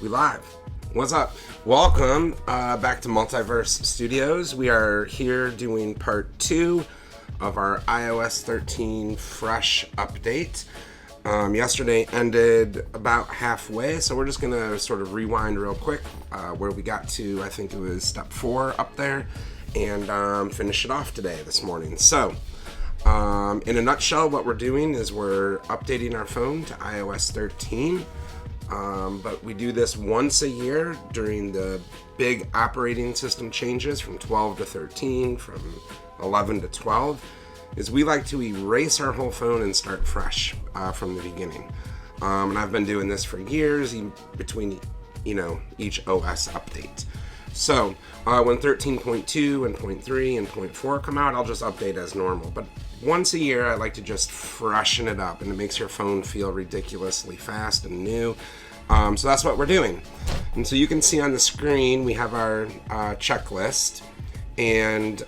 We live. What's up? Welcome back to Multiverse Studios. We are here doing part 2 of our iOS 13 fresh update. Yesterday ended about halfway, so we're just going to sort of rewind real quick where we got to, I think it was step 4 up there, and finish it off today, this morning. So, in a nutshell, what we're doing is we're updating our phone to iOS 13. But we do this once a year during the big operating system changes from 12 to 13, from 11 to 12, is we like to erase our whole phone and start fresh from the beginning. And I've been doing this for years, between, each OS update. So when 13.2 and 0.3 and 0.4 come out, I'll just update as normal. But once a year, I like to just freshen it up, and it makes your phone feel ridiculously fast and new. So that's what we're doing. And so you can see on the screen, we have our checklist. And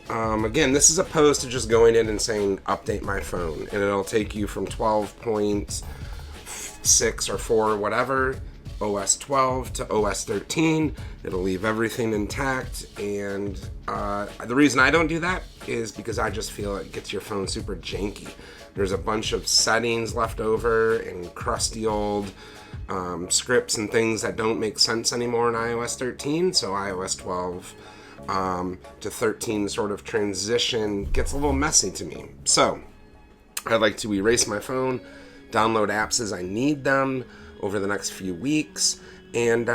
again, this is opposed to just going in and saying, update my phone. And it'll take you from 12.6 or 4 or whatever, OS 12 to OS 13. It'll leave everything intact. And the reason I don't do that is because I just feel it gets your phone super janky. There's a bunch of settings left over and crusty old scripts and things that don't make sense anymore in iOS 13. So iOS 12 to 13 sort of transition gets a little messy to me. So I'd like to erase my phone, download apps as I need them over the next few weeks, and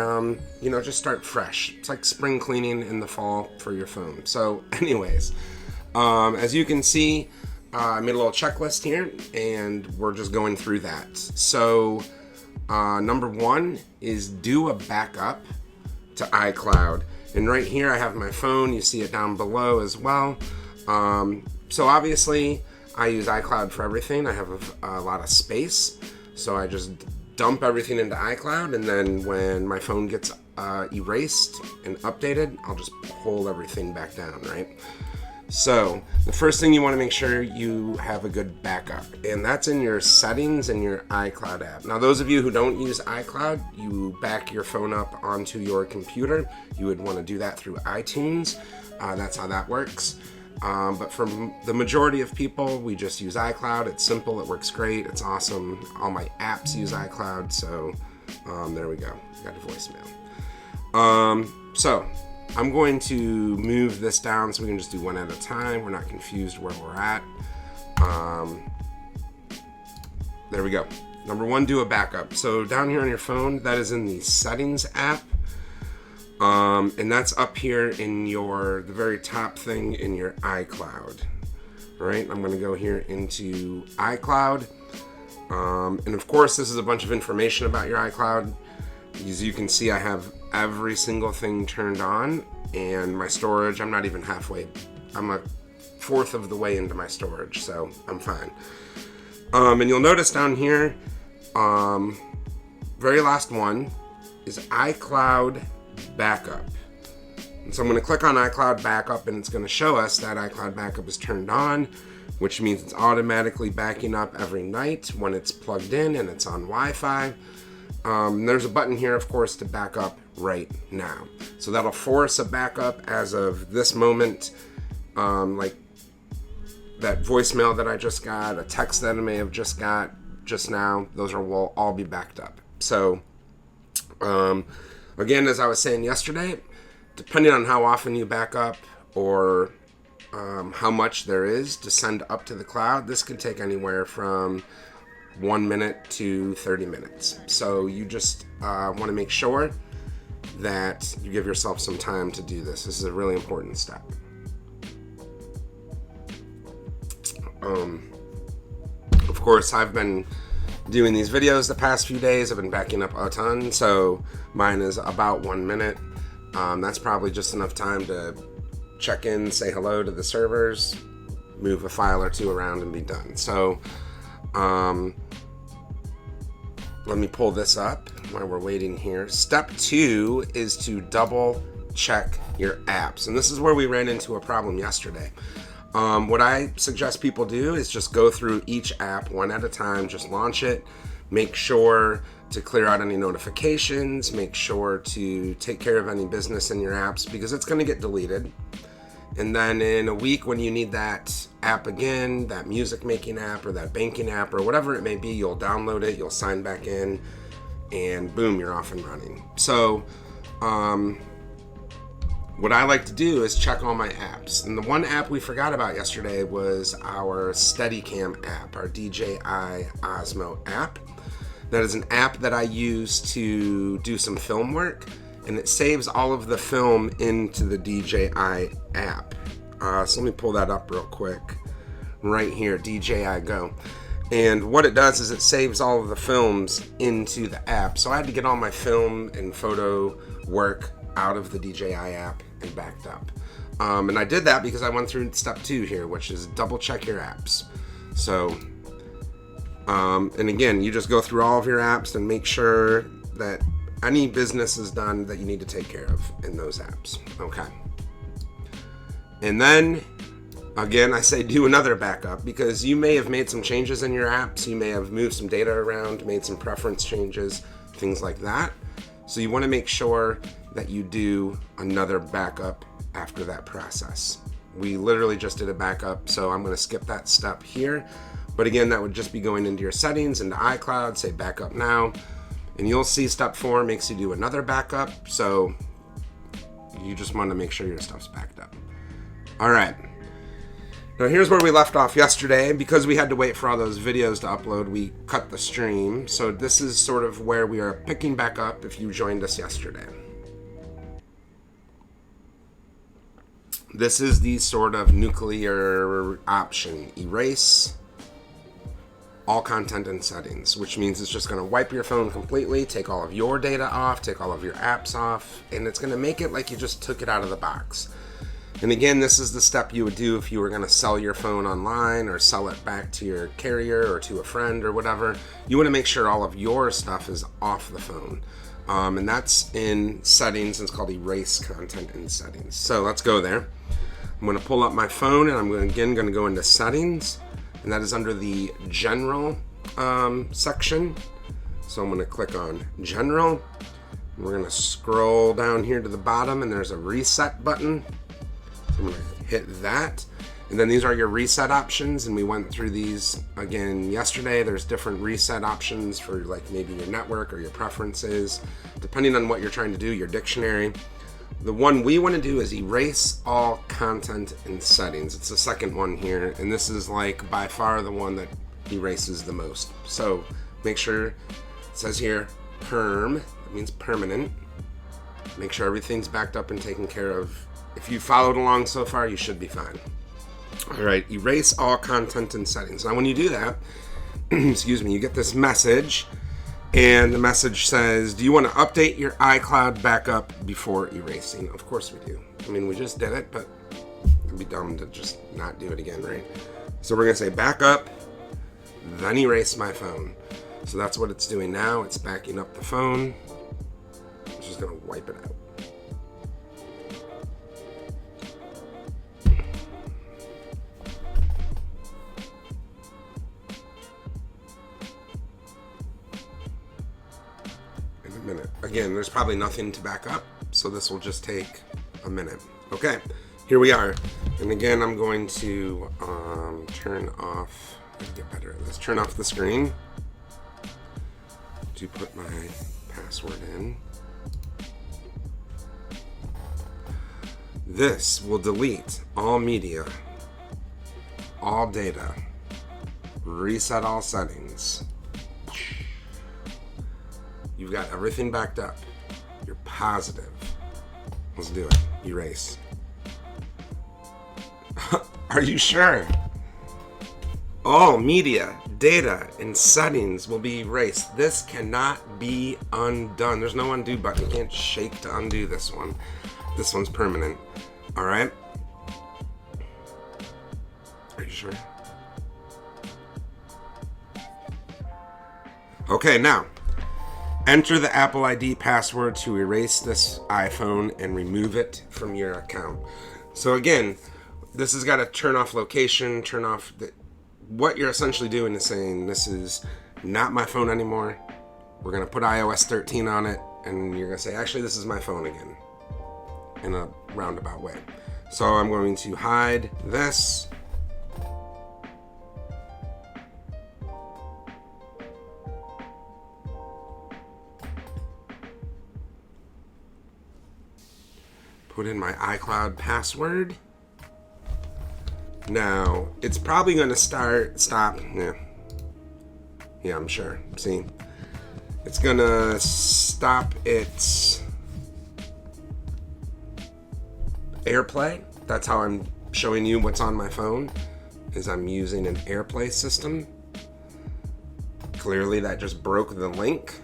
just start fresh. It's like spring cleaning in the fall for your phone. So anyways, as you can see, I made a little checklist here, and we're just going through that. So number 1 is do a backup to iCloud. And right here I have my phone. You see it down below as well. So obviously I use iCloud for everything. I have a lot of space, so I just dump everything into iCloud, and then when my phone gets erased and updated, I'll just pull everything back down, right? So the first thing you want to make sure you have a good backup, and that's in your settings in your iCloud app. Now, those of you who don't use iCloud, you back your phone up onto your computer. You would want to do that through iTunes. That's how that works. But for the majority of people, we just use iCloud. It's simple. It works great. It's awesome. All my apps use iCloud. So there we go. Got a voicemail. So I'm going to move this down so we can just do one at a time. We're not confused where we're at. There we go. Number 1, do a backup. So down here on your phone, that is in the Settings app. And that's up here in the very top thing in your iCloud. All right, I'm going to go here into iCloud. And of course, this is a bunch of information about your iCloud. As you can see, I have every single thing turned on, and my storage, I'm not even halfway. I'm a fourth of the way into my storage, so I'm fine. And you'll notice down here, very last one is iCloud Backup. And so I'm going to click on iCloud Backup, and it's going to show us that iCloud Backup is turned on, which means it's automatically backing up every night when it's plugged in and it's on Wi-Fi. There's a button here, of course, to back up right now. So that'll force a backup as of this moment, like that voicemail that I just got, a text that I may have just got just now. Those will all be backed up. So, again, as I was saying yesterday, depending on how often you back up or how much there is to send up to the cloud, this could take anywhere from 1 minute to 30 minutes. So you just want to make sure that you give yourself some time to do this. This is a really important step. Of course, I've been doing these videos the past few days. I've been backing up a ton, so mine is about 1 minute. That's probably just enough time to check in, say hello to the servers, move a file or two around, and be done. So let me pull this up while we're waiting here. Step 2 is to double check your apps, and this is where we ran into a problem yesterday. What I suggest people do is just go through each app one at a time, just launch it, make sure to clear out any notifications. Make sure to take care of any business in your apps because it's going to get deleted. And then in a week when you need that app again, that music making app or that banking app or whatever it may be, you'll download it, you'll sign back in, and boom, you're off and running. So what I like to do is check all my apps. And the one app we forgot about yesterday was our Steadicam app, our DJI Osmo app. That is an app that I use to do some film work, and it saves all of the film into the DJI app. So let me pull that up real quick. Right here, DJI Go. And what it does is it saves all of the films into the app. So I had to get all my film and photo work out of the DJI app and backed up. And I did that because I went through step 2 here, which is double check your apps. So, and again, you just go through all of your apps and make sure that any business is done that you need to take care of in those apps. Okay. And then, again, I say do another backup because you may have made some changes in your apps. You may have moved some data around, made some preference changes, things like that. So you want to make sure that you do another backup after that process. We literally just did a backup, so I'm going to skip that step here. But again, that would just be going into your settings, into iCloud, say backup now, and you'll see step 4 makes you do another backup. So you just want to make sure your stuff's backed up. All right. Now here's where we left off yesterday. Because we had to wait for all those videos to upload, we cut the stream. So this is sort of where we are picking back up if you joined us yesterday. This is the sort of nuclear option. Erase all content and settings, which means it's just going to wipe your phone completely, take all of your data off, take all of your apps off, and it's going to make it like you just took it out of the box. And again, this is the step you would do if you were going to sell your phone online or sell it back to your carrier or to a friend or whatever. You want to make sure all of your stuff is off the phone. And that's in settings. It's called erase content in settings. So let's go there. I'm going to pull up my phone and I'm going to go into settings. And that is under the general section. So I'm going to click on general. We're going to scroll down here to the bottom and there's a reset button. I'm going to hit that. And then these are your reset options. And we went through these again yesterday. There's different reset options for like maybe your network or your preferences, depending on what you're trying to do, your dictionary. The one we want to do is erase all content and settings. It's the second one here. And this is like by far the one that erases the most. So make sure it says here perm. That means permanent. Make sure everything's backed up and taken care of. If you followed along so far, you should be fine. All right, erase all content and settings. Now when you do that, excuse me, you get this message, and the message says, do you want to update your iCloud backup before erasing? Of course we do. I mean, we just did it, but it'd be dumb to just not do it again, right? So we're going to say backup, then erase my phone. So that's what it's doing now. It's backing up the phone. It's just going to wipe it out. Minute. Again, there's probably nothing to back up, so this will just take a minute. Okay, here we are. And again, I'm going to turn off, get better at this, turn off the screen to put my password in. This will delete all media, all data, reset all settings. You've got everything backed up. You're positive. Let's do it. Erase. Are you sure? All media, data, and settings will be erased. This cannot be undone. There's no undo button. You can't shake to undo this one. This one's permanent. All right? Are you sure? Okay, now. Enter the Apple ID password to erase this iPhone and remove it from your account. So again, this has got to turn off location, turn off what you're essentially doing is saying this is not my phone anymore. We're going to put iOS 13 on it, and you're going to say, actually, this is my phone again, in a roundabout way. So I'm going to hide this. Put in my iCloud password. Now, it's probably going to stop. Yeah, I'm sure. See? It's going to stop its AirPlay. That's how I'm showing you what's on my phone, is I'm using an AirPlay system. Clearly, that just broke the link.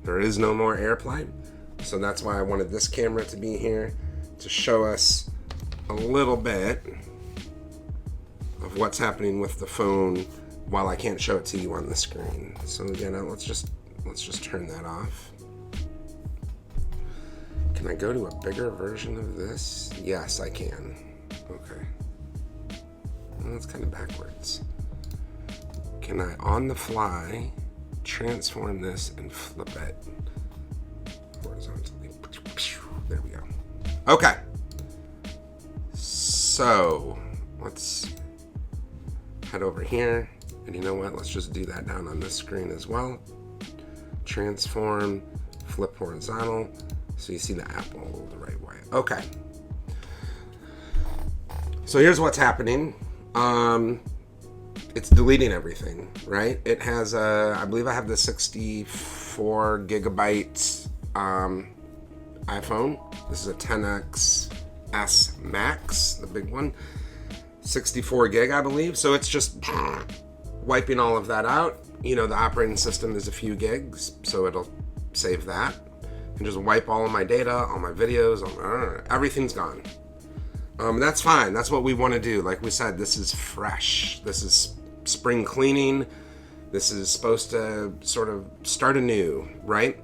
There is no more AirPlay. So that's why I wanted this camera to be here, to show us a little bit of what's happening with the phone while I can't show it to you on the screen. So again, let's just turn that off. Can I go to a bigger version of this? Yes, I can. Okay. Well, that's kind of backwards. Can I, on the fly, transform this and flip it horizontally? There we go. Okay. So, let's head over here. And you know what? Let's just do that down on this screen as well. Transform, flip horizontal, so you see the apple the right way. Okay. So here's what's happening. It's deleting everything, right? It has I believe I have the 64 gigabyte iPhone. This is a 10X S Max, the big one. 64 gig, I believe. So it's just wiping all of that out. You know, the operating system is a few gigs, so it'll save that. And just wipe all of my data, all my videos, everything's gone. That's fine. That's what we want to do. Like we said, this is fresh. This is spring cleaning. This is supposed to sort of start anew, right?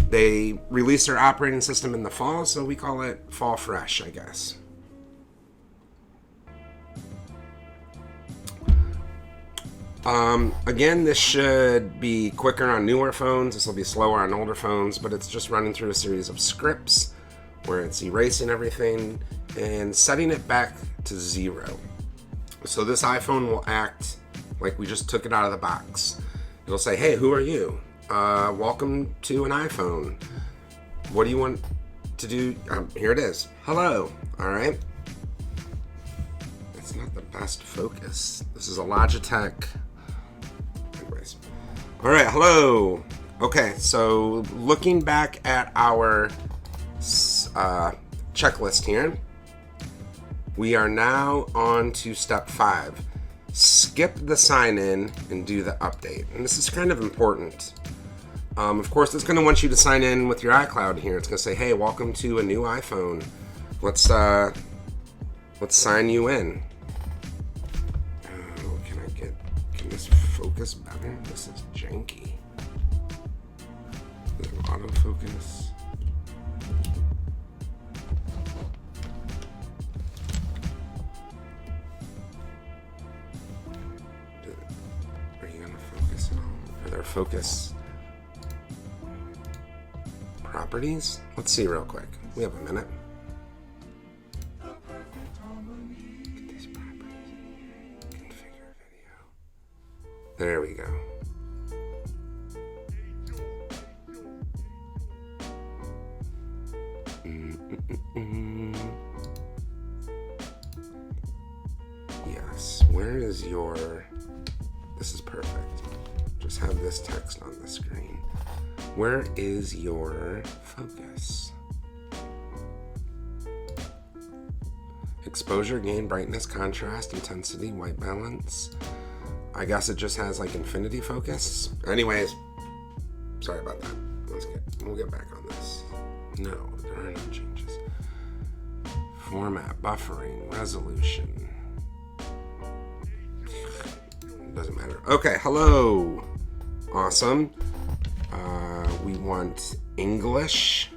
They release their operating system in the fall, so we call it fall fresh, I guess. Again, this should be quicker on newer phones. This will be slower on older phones, but it's just running through a series of scripts where it's erasing everything and setting it back to 0. So this iPhone will act like we just took it out of the box. It'll say, hey, who are you? Welcome to an iPhone. What do you want to do? Here it is. Hello. All right. It's not the best focus. This is a Logitech. Anyways. All right. Hello. Okay. So looking back at our checklist here, we are now on to step 5. Skip the sign in and do the update. And this is kind of important. Of course, it's going to want you to sign in with your iCloud here. It's going to say, hey, welcome to a new iPhone. Let's sign you in. Oh, can this focus better? This is janky. Is it autofocus? Are you going to focus on? Are there focus properties? Let's see real quick. We have a minute. Get these properties in here. Configure video. There we go. Yes. Where is your... This is perfect. Just have this text on the screen. Where is your focus? Exposure, gain, brightness, contrast, intensity, white balance. I guess it just has like infinity focus. Anyways, sorry about that. We'll get back on this. No, there are no changes. Format, buffering, resolution. Doesn't matter. Okay, hello. Awesome. We want English.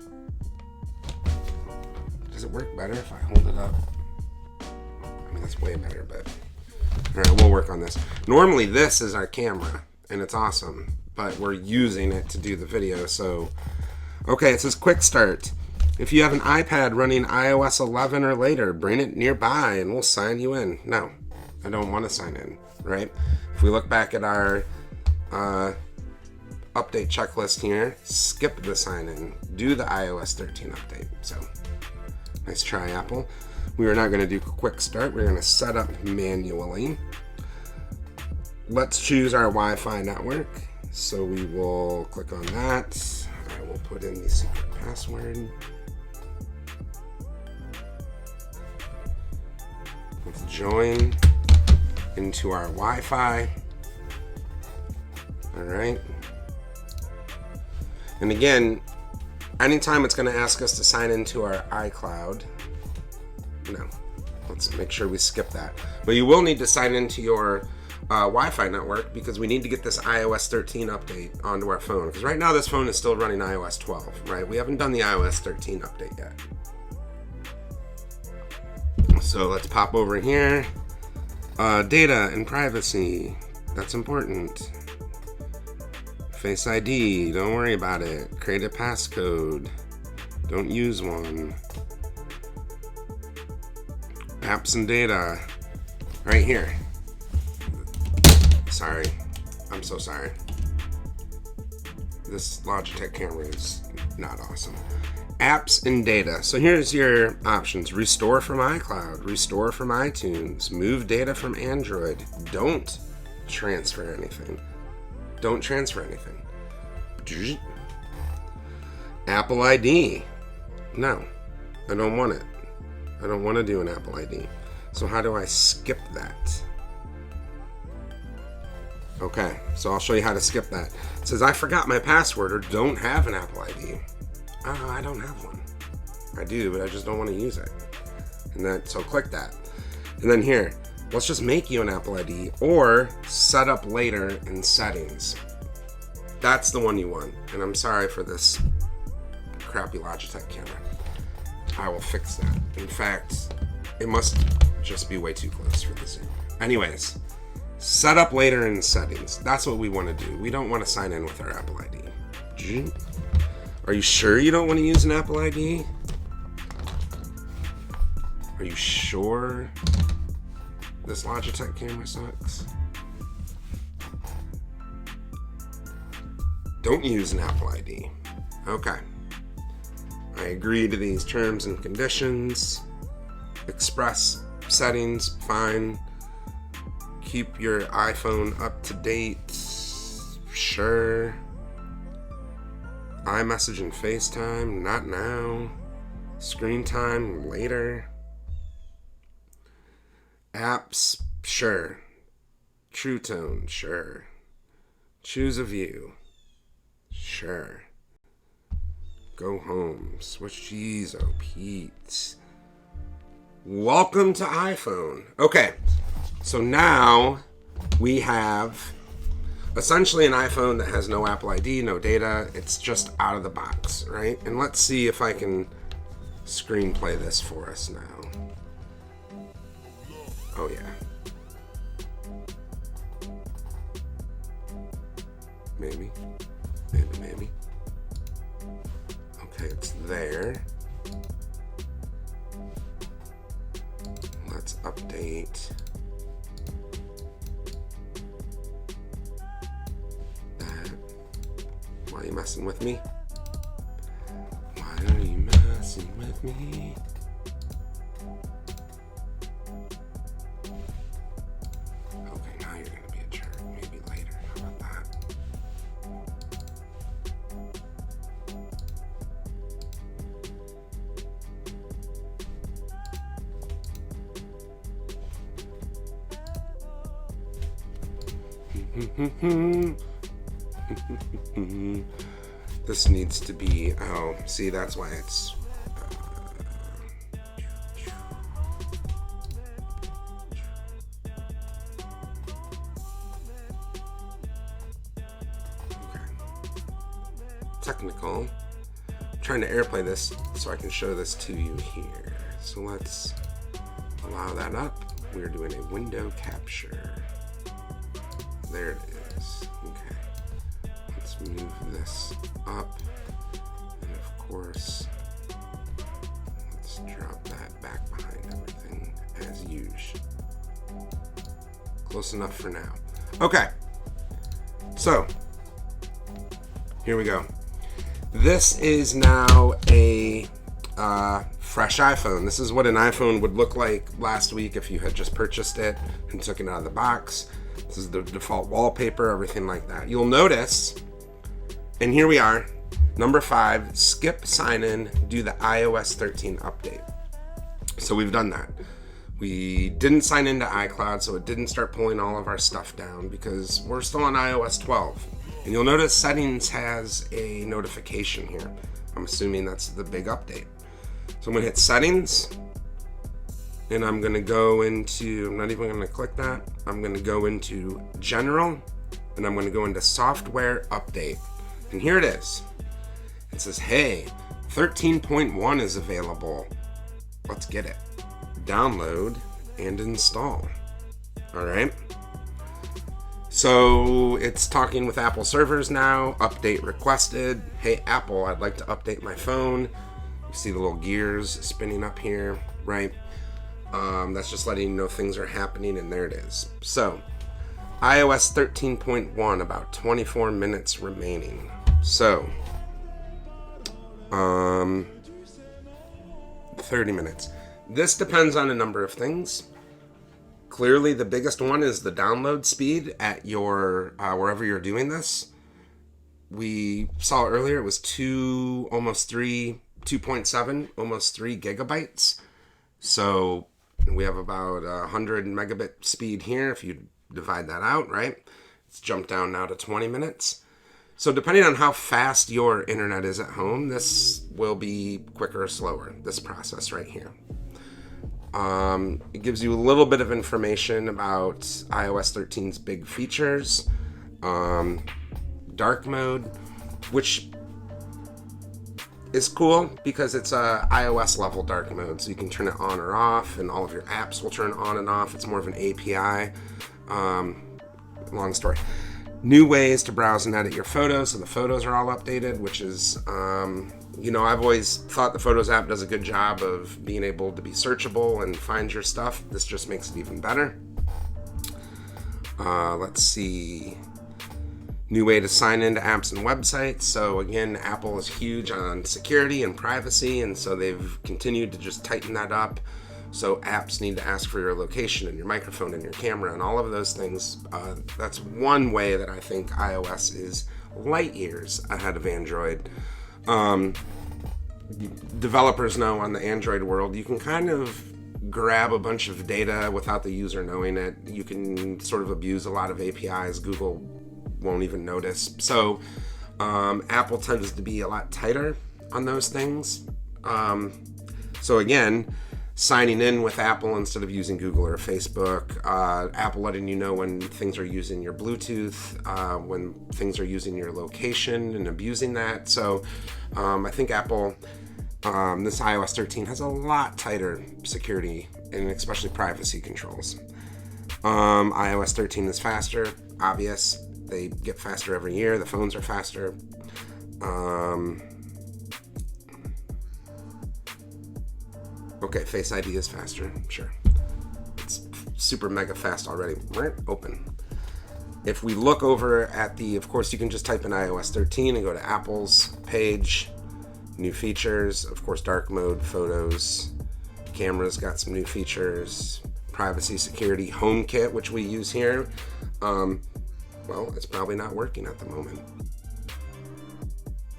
Does it work better if I hold it up? I mean, that's way better, but... Alright, we'll work on this. Normally, this is our camera, and it's awesome. but we're using it to do the video. So, okay, it says quick start. If you have an iPad running iOS 11 or later, bring it nearby and we'll sign you in. No, I don't want to sign in, right? If we look back at our update checklist here, skip the sign in, do the iOS 13 update. So, nice try, Apple. We are not going to do quick start. We're going to set up manually. Let's choose our Wi-Fi network. So we will click on that. I will put in the secret password. Let's join into our Wi-Fi. All right. And again, anytime it's going to ask us to sign into our iCloud, no, let's make sure we skip that. But you will need to sign into your Wi-Fi network because we need to get this iOS 13 update onto our phone. Because right now this phone is still running iOS 12, right? We haven't done the iOS 13 update yet. So let's pop over here. Data and privacy, that's important. Face ID, don't worry about it. Create a passcode, don't use one. Apps and data, right here. Sorry, I'm so sorry. This Logitech camera is not awesome. Apps and data. So here's your options. Restore from iCloud, restore from iTunes, move data from Android. Don't transfer anything. Don't transfer anything. Apple ID. No, I don't want it. I don't want to do an Apple ID. So how do I skip that? Okay, so I'll show you how to skip that. It says I forgot my password or don't have an Apple ID. Oh, I don't have one. I do, but I just don't want to use it. And then, so click that. And then here, let's just make you an Apple ID or set up later in settings. That's the one you want. And I'm sorry for this crappy Logitech camera. I will fix that. In fact, it must just be way too close for the zoom. Anyways, set up later in settings. That's what we want to do. We don't want to sign in with our Apple ID. Are you sure you don't want to use an Apple ID? Are you sure this Logitech camera sucks? Don't use an Apple ID. Okay. I agree to these terms and conditions. Express settings, fine. Keep your iPhone up to date. Sure. iMessage and FaceTime, not now. Screen time, later. Apps, sure. True Tone, sure. Choose a view, sure. Go home, switch cheese, oh Pete. Welcome to iPhone. Okay, so now we have essentially an iPhone that has no Apple ID, no data. It's just out of the box, right? And let's see if I can screenplay this for us now. Oh yeah. Maybe. Okay, it's there. Let's update that. Why are you messing with me? Why are you messing with me? Okay, now you're gonna be a jerk. Maybe later. How about that? This needs to be, oh, see, that's why it's okay. Technical. I'm trying to AirPlay this so I can show this to you here. So let's allow that up. We're doing a window capture. There it is. Okay. Let's move this up. And of course, let's drop that back behind everything as usual. Close enough for now. Okay. So, here we go. This is now a fresh iPhone. This is what an iPhone would look like last week if you had just purchased it and took it out of the box. This is the default wallpaper, everything like that. You'll notice, and here we are, number 5, skip sign in, do the iOS 13 update. So we've done that. We didn't sign into iCloud, so it didn't start pulling all of our stuff down because we're still on iOS 12. And you'll notice settings has a notification here. I'm assuming that's the big update. So I'm going to hit settings, and I'm going to go into, I'm not even going to click that. I'm going to go into general, and I'm going to go into software update. And here it is. It says, hey, 13.1 is available. Let's get it. Download and install. All right. So it's talking with Apple servers now. Update requested. Hey, Apple, I'd like to update my phone. You see the little gears spinning up here, right? That's just letting you know things are happening, and there it is. So iOS 13.1, about 24 minutes remaining. So 30 minutes. This depends on a number of things. Clearly, the biggest one is the download speed at your wherever you're doing this. We saw earlier it was 2.7, almost 3 gigabytes. So we have about 100 megabit speed here. If you divide that out, right? It's jumped down now to 20 minutes. So depending on how fast your internet is at home, this will be quicker or slower, this process right here. It gives you a little bit of information about iOS 13's big features. Dark mode, which is cool because it's a iOS level dark mode, so you can turn it on or off, and all of your apps will turn on and off. It's more of an API. Long story. New ways to browse and edit your photos, so the photos are all updated, which is, I've always thought the Photos app does a good job of being able to be searchable and find your stuff. This just makes it even better. Let's see. New way to sign into apps and websites. So again, Apple is huge on security and privacy, and so they've continued to just tighten that up. So apps need to ask for your location and your microphone and your camera and all of those things. That's one way that I think iOS is light years ahead of Android. Developers know on the Android world, you can kind of grab a bunch of data without the user knowing it. You can sort of abuse a lot of APIs. Google won't even notice. So Apple tends to be a lot tighter on those things. So again, signing in with Apple instead of using Google or Facebook, Apple letting you know when things are using your Bluetooth, when things are using your location and abusing that. So I think Apple, this iOS 13 has a lot tighter security and especially privacy controls. iOS 13 is faster, obvious. They get faster every year. The phones are faster. Okay, Face ID is faster, sure. It's super mega fast already. Right, open. If we look over at of course, you can just type in iOS 13 and go to Apple's page. New features, of course, dark mode, photos, cameras got some new features, privacy, security, HomeKit, which we use here. Well, it's probably not working at the moment.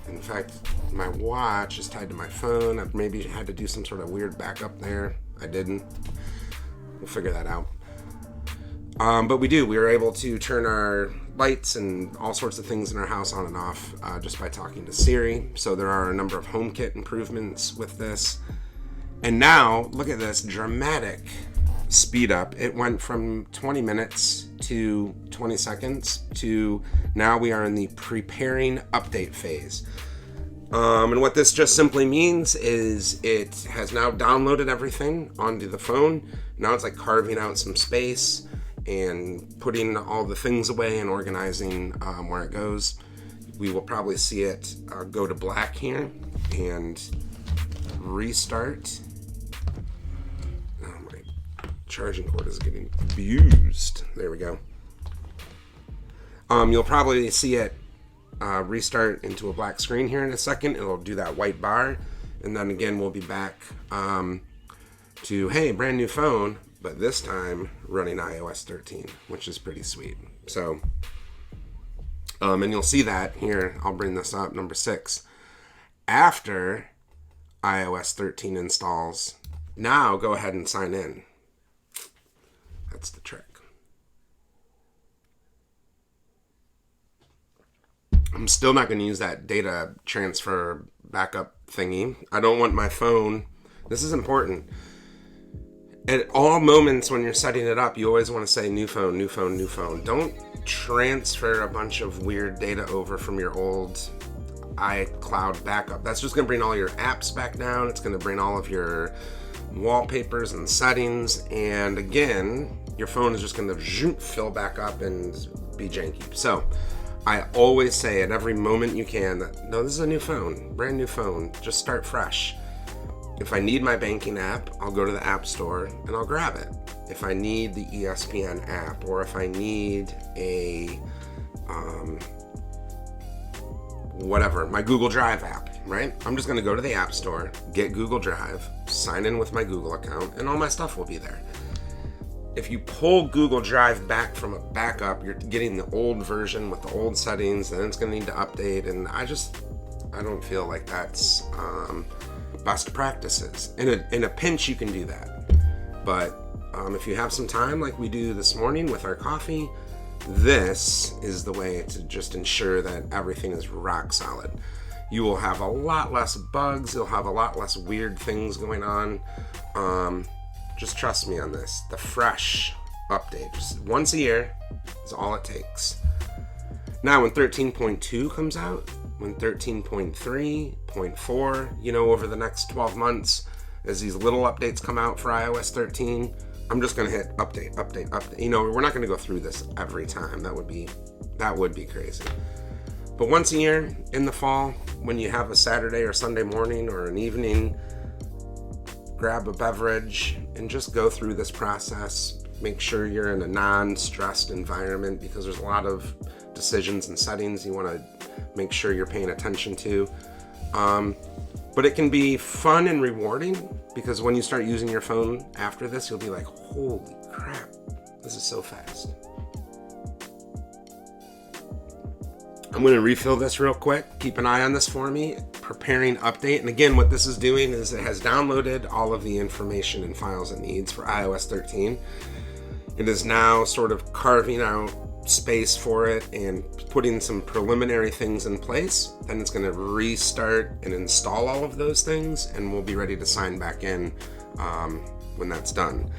In fact, my watch is tied to my phone. I maybe had to do some sort of weird backup there. I didn't. We'll figure that out. But we were able to turn our lights and all sorts of things in our house on and off just by talking to Siri. So there are a number of HomeKit improvements with this. And now, look at this dramatic speed up. It went from 20 minutes to 20 seconds to now we are in the preparing update phase. And what this just simply means is it has now downloaded everything onto the phone. Now it's like carving out some space and putting all the things away and organizing where it goes. we will probably see it go to black here and restart. Oh, my charging cord is getting abused. There we go. You'll probably see it restart into a black screen here in a second. It'll do that white bar, and then again we'll be back to, hey, brand new phone, but this time running iOS 13, which is pretty sweet. So, and you'll see that here. I'll bring this up, number 6. After iOS 13 installs, now go ahead and sign in. That's the trick. I'm still not going to use that data transfer backup thingy. I don't want my phone. This is important. At all moments when you're setting it up, you always want to say new phone, new phone, new phone. Don't transfer a bunch of weird data over from your old iCloud backup. That's just going to bring all your apps back down. It's going to bring all of your wallpapers and settings. And again, your phone is just going to fill back up and be janky. So I always say at every moment you can that, no, this is a new phone, brand new phone. Just start fresh. If I need my banking app, I'll go to the App Store and I'll grab it. If I need the ESPN app, or if I need a, whatever, my Google Drive app, right? I'm just going to go to the App Store, get Google Drive, sign in with my Google account, and all my stuff will be there. If you pull Google Drive back from a backup, you're getting the old version with the old settings, and it's going to need to update, and I don't feel like that's best practices. In a pinch, you can do that. But if you have some time, like we do this morning with our coffee, this is the way to just ensure that everything is rock solid. You will have a lot less bugs. You'll have a lot less weird things going on. Just trust me on this. The fresh update, just once a year, is all it takes. Now, when 13.2 comes out, when 13.3, 0.4, over the next 12 months, as these little updates come out for iOS 13, I'm just going to hit update, update, update. We're not going to go through this every time. That would be crazy. But once a year in the fall, when you have a Saturday or Sunday morning or an evening, grab a beverage and just go through this process. Make sure you're in a non-stressed environment, because there's a lot of decisions and settings you want to make sure you're paying attention to. But it can be fun and rewarding, because when you start using your phone after this, you'll be like, holy crap, this is so fast. I'm going to refill this real quick. Keep an eye on this for me. Preparing update. And again, what this is doing is it has downloaded all of the information and files it needs for iOS 13. It is now sort of carving out space for it and putting some preliminary things in place. Then it's going to restart and install all of those things, and we'll be ready to sign back in when that's done.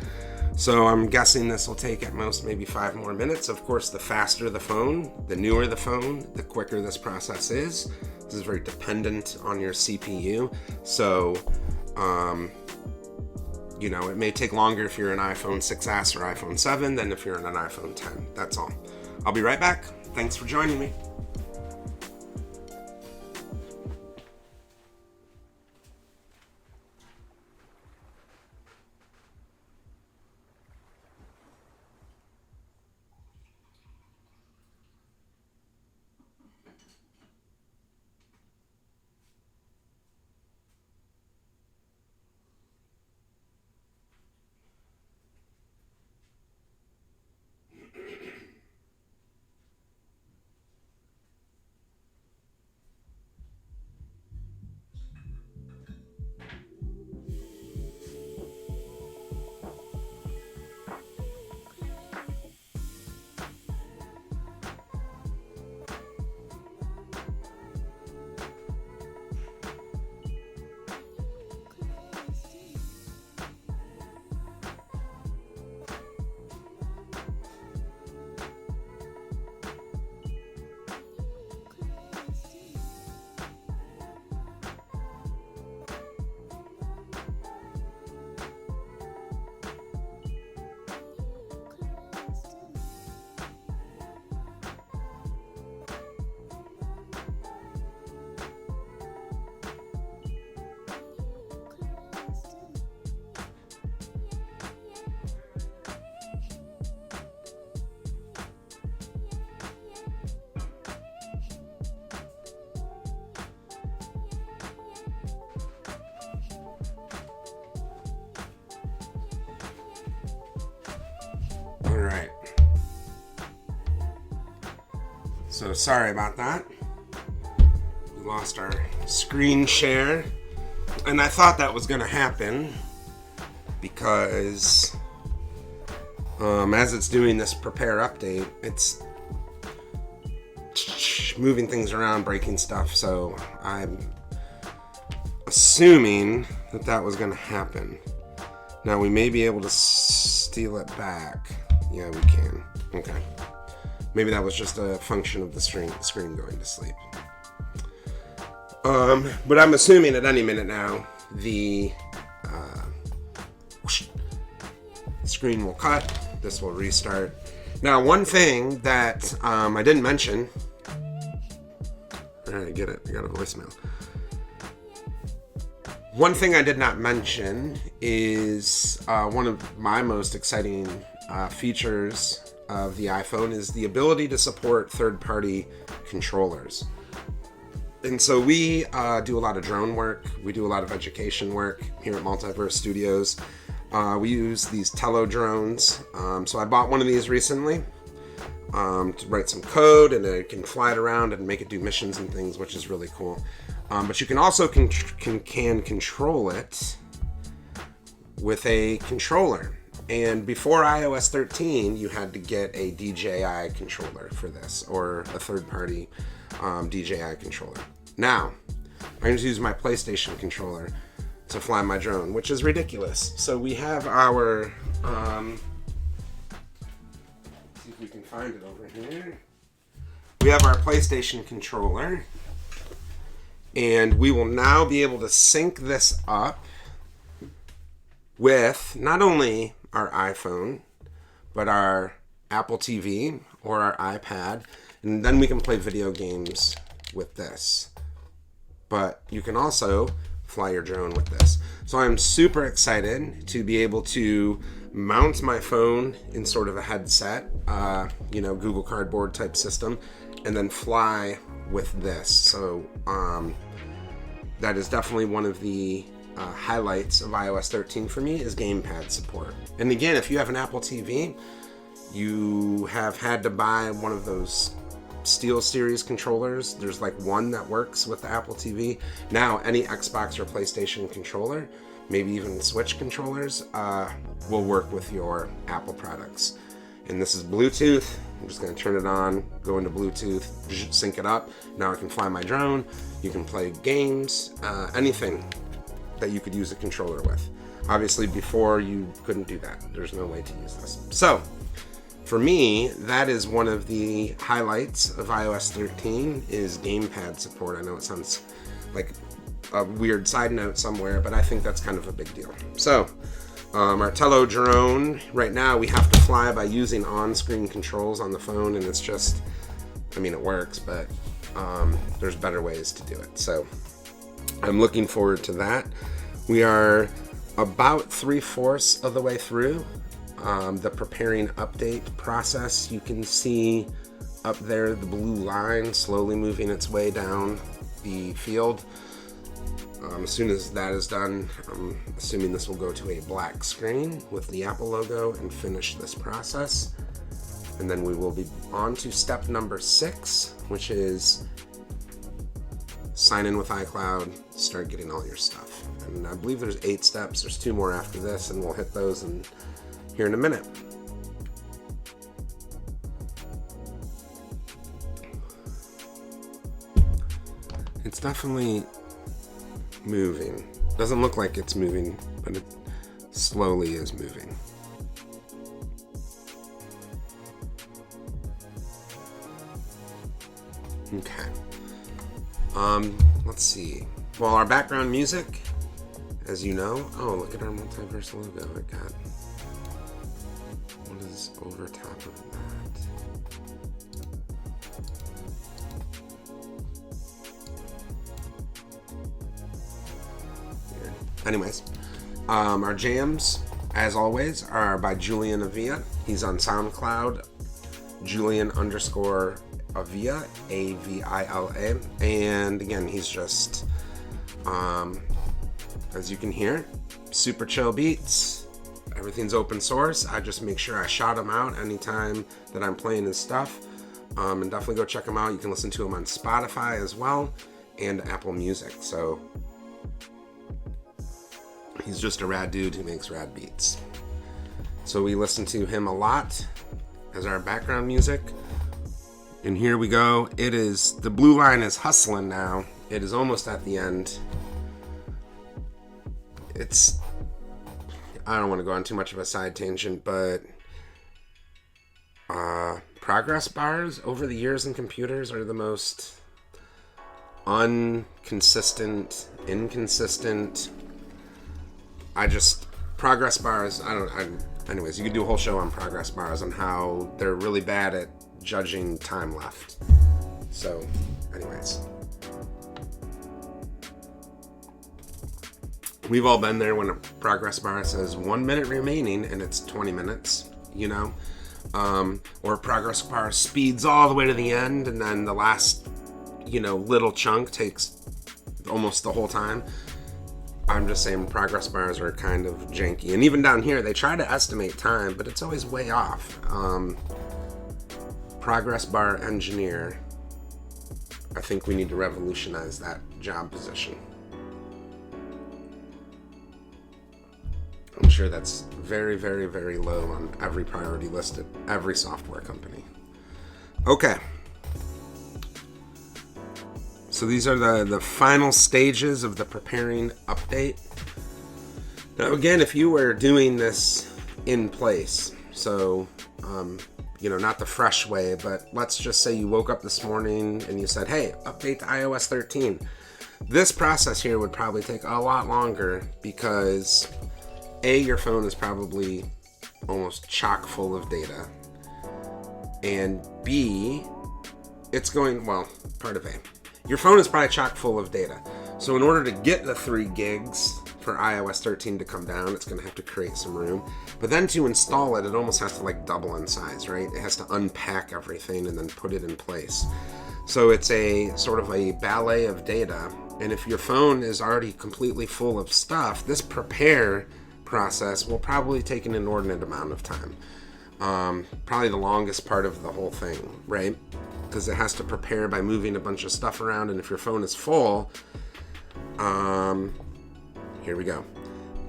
So I'm guessing this will take at most maybe 5 more minutes. Of course, the faster the phone, the newer the phone, the quicker this process is. This is very dependent on your CPU. So, it may take longer if you're an iPhone 6S or iPhone 7 than if you're in an iPhone 10. That's all. I'll be right back. Thanks for joining me. Alright. So sorry about that. We lost our screen share. And I thought that was going to happen because as it's doing this prepare update, it's moving things around, breaking stuff. So I'm assuming that that was going to happen. Now we may be able to steal it back. Yeah, we can. Okay. Maybe that was just a function of the screen going to sleep. But I'm assuming at any minute now the screen will cut. This will restart. Now, one thing that I didn't mention. All right, I get it. I got a voicemail. One thing I did not mention is one of my most exciting features of the iPhone is the ability to support third-party controllers. And so we do a lot of drone work. We do a lot of education work here at Multiverse Studios. We use these Tello drones. So I bought one of these recently to write some code, and it can fly it around and make it do missions and things, which is really cool. But you can also can control it with a controller. And before iOS 13, you had to get a DJI controller for this, or a third-party DJI controller. Now, I'm going to use my PlayStation controller to fly my drone, which is ridiculous. So we have our, see if we can find it over here. We have our PlayStation controller, and we will now be able to sync this up with not only our iPhone, but our Apple TV or our iPad, and then we can play video games with this. But you can also fly your drone with this. So I'm super excited to be able to mount my phone in sort of a headset, Google Cardboard type system, and then fly with this. So that is definitely one of the highlights of iOS 13 for me is gamepad support. And again, if you have an Apple TV, you have had to buy one of those SteelSeries controllers. There's like one that works with the Apple TV. Now, any Xbox or PlayStation controller, maybe even Switch controllers, will work with your Apple products. And this is Bluetooth. I'm just going to turn it on, go into Bluetooth, sync it up. Now I can fly my drone. You can play games, anything that you could use a controller with. Obviously, before you couldn't do that. There's no way to use this. So, for me, that is one of the highlights of iOS 13 is gamepad support. I know it sounds like a weird side note somewhere, but I think that's kind of a big deal. So, our Tello drone, right now we have to fly by using on-screen controls on the phone, and it's just, it works, but there's better ways to do it. So, I'm looking forward to that. We are about 3/4 of the way through the preparing update process. You can see up there the blue line slowly moving its way down the field. As soon as that is done, I'm assuming this will go to a black screen with the Apple logo and finish this process. And then we will be on to step number 6, which is sign in with iCloud, start getting all your stuff. And I believe there's 8 steps. There's 2 more after this, and we'll hit those here in a minute. It's definitely moving. Doesn't look like it's moving, but it slowly is moving. Okay. Let's see. Well, our background music, as you know, look at our Multiverse logo. It got, what is over top of that? Weird. Anyways, our jams, as always, are by Julian Avila. He's on SoundCloud, Julian_Avila, Avila. And again, he's just, as you can hear, super chill beats, Everything's open source. I just make sure I shout him out anytime that I'm playing his stuff. And definitely go check him out. You can listen to him on Spotify as well and Apple Music. So he's just a rad dude who makes rad beats. So we listen to him a lot as our background music. And here we go. It is, the blue line is hustling now. It is almost at the end. I don't want to go on too much of a side tangent, but progress bars over the years in computers are the most inconsistent. Progress bars, anyways, you could do a whole show on progress bars and how they're really bad at judging time left. So, anyways. We've all been there when a progress bar says 1 minute remaining and it's 20 minutes, you know? Or a progress bar speeds all the way to the end and then the last, little chunk takes almost the whole time. I'm just saying progress bars are kind of janky. And even down here, they try to estimate time, but it's always way off. Progress bar engineer, I think we need to revolutionize that job position. I'm sure that's very, very, very low on every priority list at every software company. Okay. So these are the final stages of the preparing update. Now again, if you were doing this in place, so, not the fresh way, but let's just say you woke up this morning and you said, hey, update to iOS 13. This process here would probably take a lot longer because A, your phone is probably almost chock full of data. And B, part of A. Your phone is probably chock full of data. So in order to get the 3 gigs for iOS 13 to come down, it's going to have to create some room. But then to install it, it almost has to double in size, right? It has to unpack everything and then put it in place. So it's a sort of a ballet of data. And if your phone is already completely full of stuff, this prepare process will probably take an inordinate amount of time. Probably the longest part of the whole thing, right? Because it has to prepare by moving a bunch of stuff around, and if your phone is full, here we go.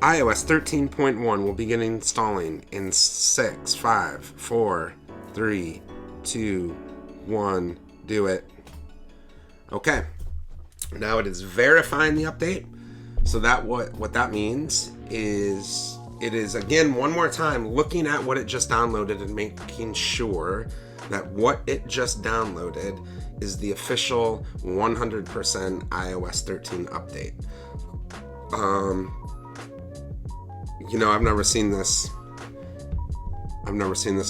iOS 13.1 will begin installing in 6, 5, 4, 3, 2, 1, do it. Okay, now it is verifying the update. So that what that means is it is, again, one more time, looking at what it just downloaded and making sure that what it just downloaded is the official 100% iOS 13 update. I've never seen this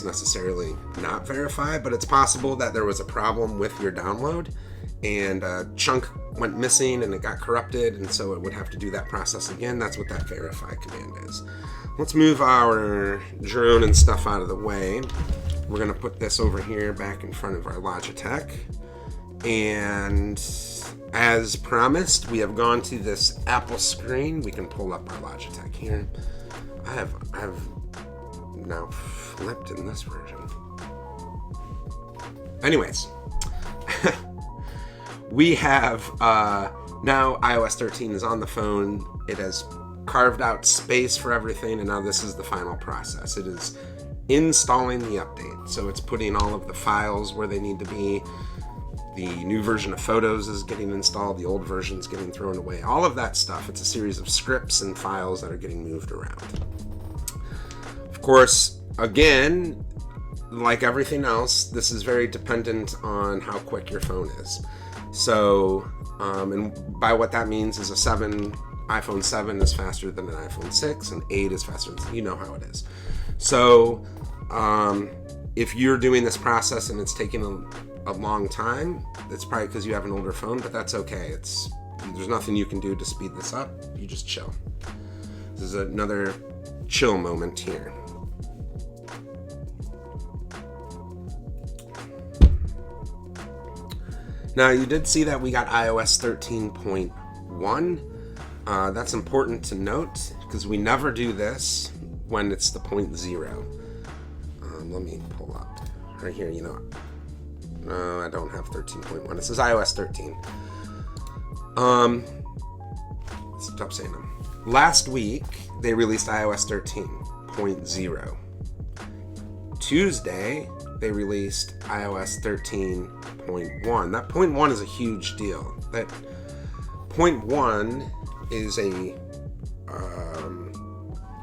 necessarily not verified, but it's possible that there was a problem with your download and a chunk went missing and it got corrupted, and so it would have to do that process again. That's what that verify command is. Let's move our drone and stuff out of the way. We're going to put this over here back in front of our Logitech. And as promised, we have gone to this Apple screen. We can pull up our Logitech here. I have now flipped in this version. Anyways, we have now iOS 13 is on the phone. It has carved out space for everything, and now this is the final process. It is installing the update. So it's putting all of the files where they need to be. The new version of Photos is getting installed. The old version is getting thrown away. All of that stuff. It's a series of scripts and files that are getting moved around. Of course, again, like everything else, this is very dependent on how quick your phone is. So, and by what that means is iPhone 7 is faster than an iPhone 6, and 8 is faster than, you know how it is. So, if you're doing this process and it's taking a long time, it's probably because you have an older phone, but that's okay. There's nothing you can do to speed this up. You just chill. This is another chill moment here. Now, you did see that we got iOS 13.1. That's important to note because we never do this when it's the 0.0. Let me pull up right here. No, I don't have 13.1. This is iOS 13. Stop saying them. Last week they released iOS 13.0. Tuesday they released iOS 13.1. That 0.1 is a huge deal. That 0.1 is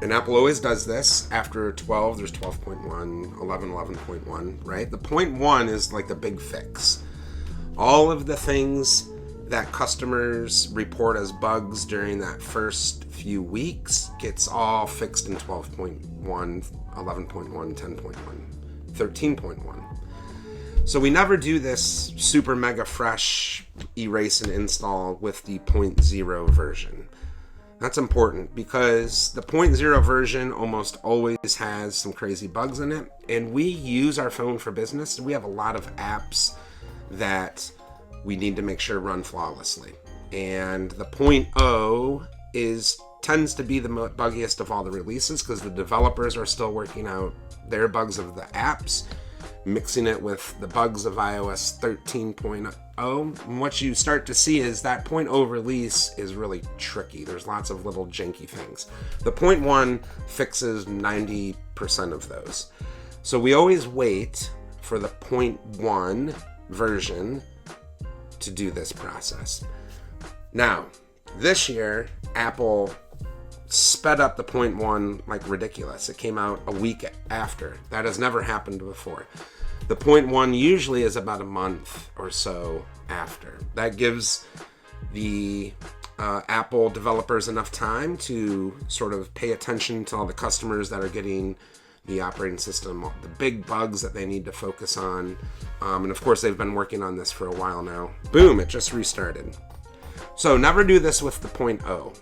and Apple always does this. After 12, there's 12.1, 11, 11.1, right? The 0.1 is like the big fix. All of the things that customers report as bugs during that first few weeks gets all fixed in 12.1, 11.1, 10.1, 13.1. So we never do this super mega fresh erase and install with the 0.0 version. That's important because the 0.0 version almost always has some crazy bugs in it. And we use our phone for business. We have a lot of apps that we need to make sure run flawlessly. And the 0.0 tends to be the buggiest of all the releases because the developers are still working out their bugs of the apps, mixing it with the bugs of iOS 13.0. And what you start to see is that 0.0 release is really tricky. There's lots of little janky things. The 0.1 fixes 90% of those. So we always wait for the 0.1 version to do this process. Now, this year, Apple sped up the 0.1 like ridiculous. It came out a week after. That has never happened before. The 0.1 usually is about a month or so after. That gives the Apple developers enough time to sort of pay attention to all the customers that are getting the operating system, the big bugs that they need to focus on. And of course, they've been working on this for a while now. Boom, it just restarted. So never do this with the 0.0.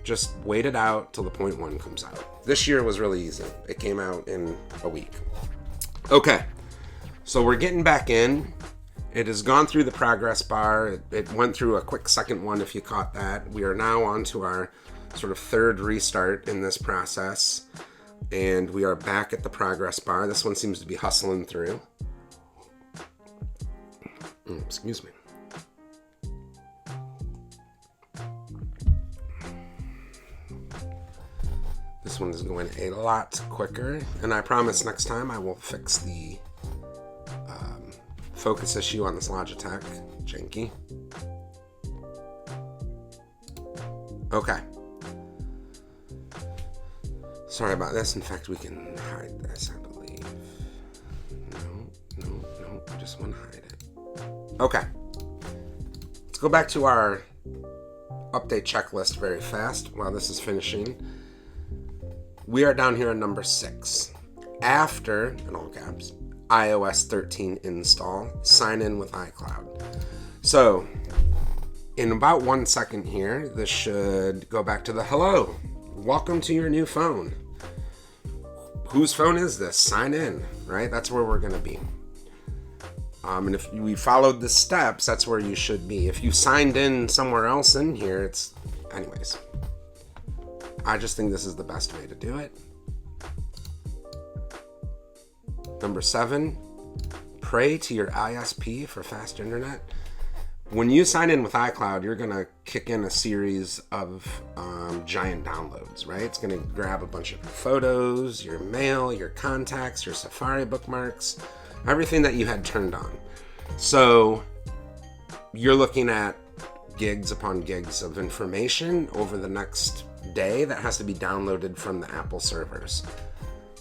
Just wait it out till the 0.1 comes out. This year was really easy. It came out in a week. Okay, so we're getting back in. It has gone through the progress bar. It went through a quick second one if you caught that. We are now on to our sort of third restart in this process. And we are back at the progress bar. This one seems to be hustling through. Excuse me. This one is going a lot quicker, and I promise next time I will fix the focus issue on this Logitech. Janky. Okay. Sorry about this. In fact, we can hide this, I believe. No. I just want to hide it. Okay. Let's go back to our update checklist very fast while this is finishing. We are down here on number 6. After, in all caps, iOS 13 install, sign in with iCloud. So, in about 1 second here, this should go back to the hello. Welcome to your new phone. Whose phone is this? Sign in, right? That's where we're going to be. And if we followed the steps, that's where you should be. If you signed in somewhere else in here, anyways. I just think this is the best way to do it. Number 7, pray to your ISP for fast internet. When you sign in with iCloud, you're going to kick in a series of giant downloads, right? It's going to grab a bunch of photos, your mail, your contacts, your Safari bookmarks, everything that you had turned on. So you're looking at gigs upon gigs of information over the next day that has to be downloaded from the Apple servers.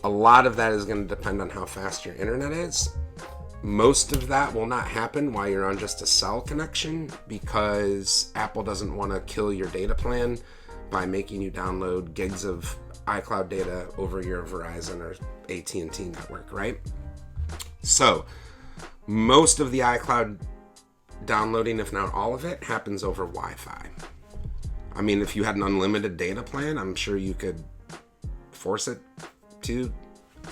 A lot of that is going to depend on how fast your internet is. Most of that will not happen while you're on just a cell connection because Apple doesn't want to kill your data plan by making you download gigs of iCloud data over your Verizon or AT&T network, right? So most of the iCloud downloading, if not all of it, happens over Wi-Fi. I mean, if you had an unlimited data plan, I'm sure you could force it to.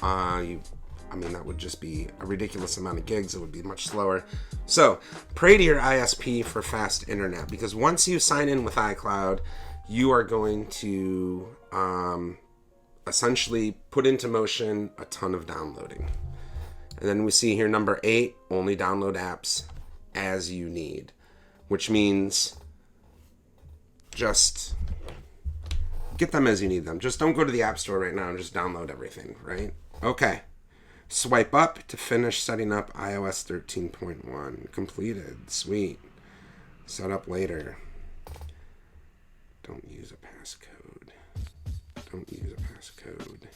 That would just be a ridiculous amount of gigs. It would be much slower. So pray to your ISP for fast internet because once you sign in with iCloud, you are going to essentially put into motion a ton of downloading. And then we see here number 8, only download apps as you need, which means just get them as you need them. Just don't go to the App Store right now and just download everything, right? Okay. Swipe up to finish setting up iOS 13.1. Completed. Sweet. Set up later. Don't use a passcode. Don't use a passcode.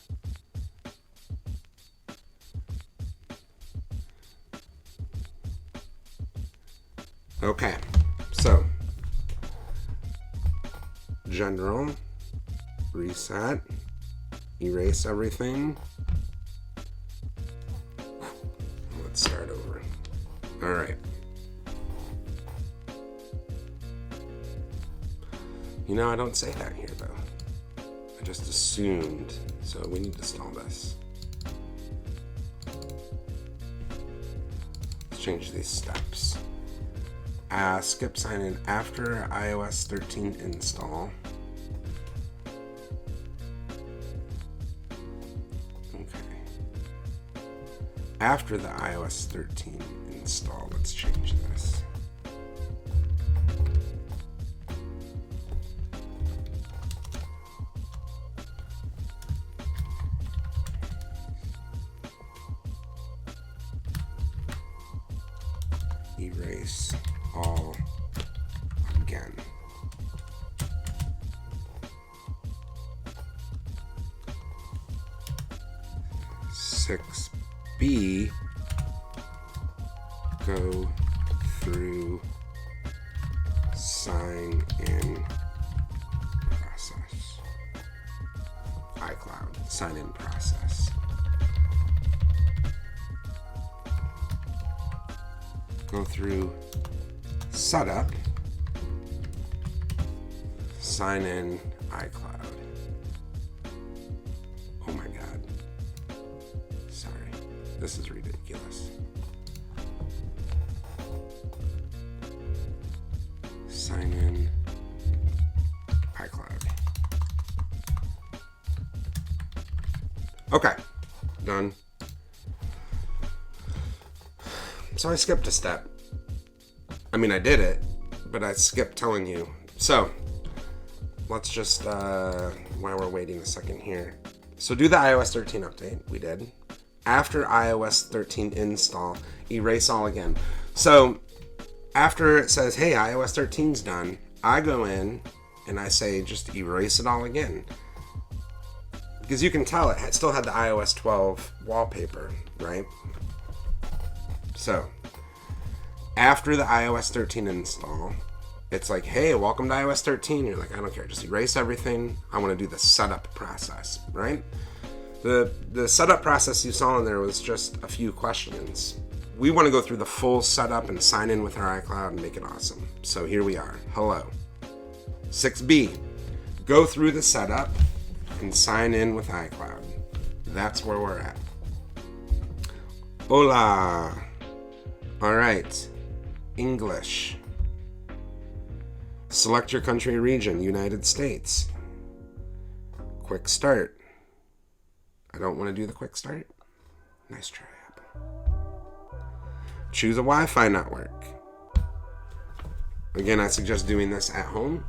Okay. So, general, reset, erase everything. Let's start over. All right. You know, I don't say that here, though. I just assumed, so we need to install this. Let's change these steps. Skip sign in after iOS 13 install. Okay. After the iOS 13 install, let's change this. Erase all again. Six B, go through sign in process. iCloud sign in process. Go through setup, sign in iCloud. Oh my God. Sorry, this is ridiculous. Sign in iCloud. Okay, done. So I skipped a step. I mean, I did it, but I skipped telling you. So, let's just, while we're waiting a second here. So do the iOS 13 update. We did. After iOS 13 install, erase all again. So, after it says, hey, iOS 13's done, I go in and I say, just erase it all again. Because you can tell it still had the iOS 12 wallpaper, right? So, after the iOS 13 install, it's like, hey, welcome to iOS 13. You're like, I don't care, just erase everything. I want to do the setup process, right? The setup process you saw in there was just a few questions. We want to go through the full setup and sign in with our iCloud and make it awesome. So here we are. Hello. 6B, go through the setup and sign in with iCloud. That's where we're at. Hola. All right. English. Select your country or region, United States. Quick start. I don't want to do the quick start. Nice try, Apple. Choose a Wi-Fi network. Again, I suggest doing this at home